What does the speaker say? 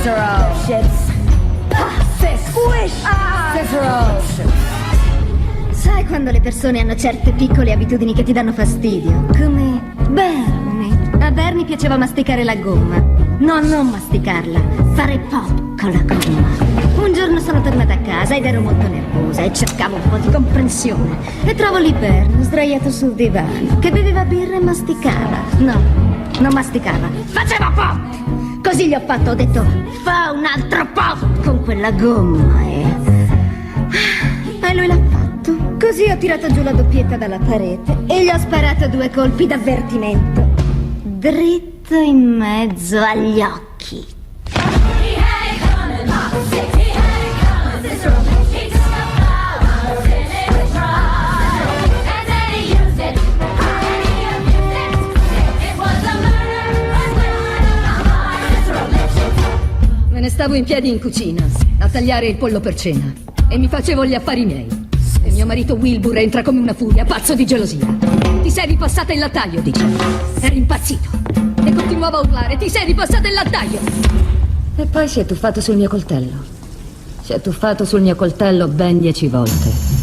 Cicero. Shits. Squish. Cicero. Sai quando le persone hanno certe piccole abitudini che ti danno fastidio? Come Bernie. A Bernie piaceva masticare la gomma. No, non masticarla. Fare pop con la gomma. Un giorno sono tornata a casa ed ero molto nervosa e cercavo un po' di comprensione. E trovo lì Bernie, sdraiato sul divano, che beveva birra e masticava. No, non masticava. Faceva pop! Così gli ho fatto, ho detto, fa un altro pop con quella gomma e lui l'ha fatto. Così ho tirato giù la doppietta dalla parete e gli ho sparato 2 colpi d'avvertimento. Dritto in mezzo agli occhi. Me ne stavo in piedi in cucina a tagliare il pollo per cena e mi facevo gli affari miei. E mio marito Wilbur entra come una furia, pazzo di gelosia. Ti sei ripassata il lattaio, dice. Eri impazzito. E continuava a urlare, ti sei ripassata il lattaio. E poi si è tuffato sul mio coltello. Si è tuffato sul mio coltello ben 10 volte.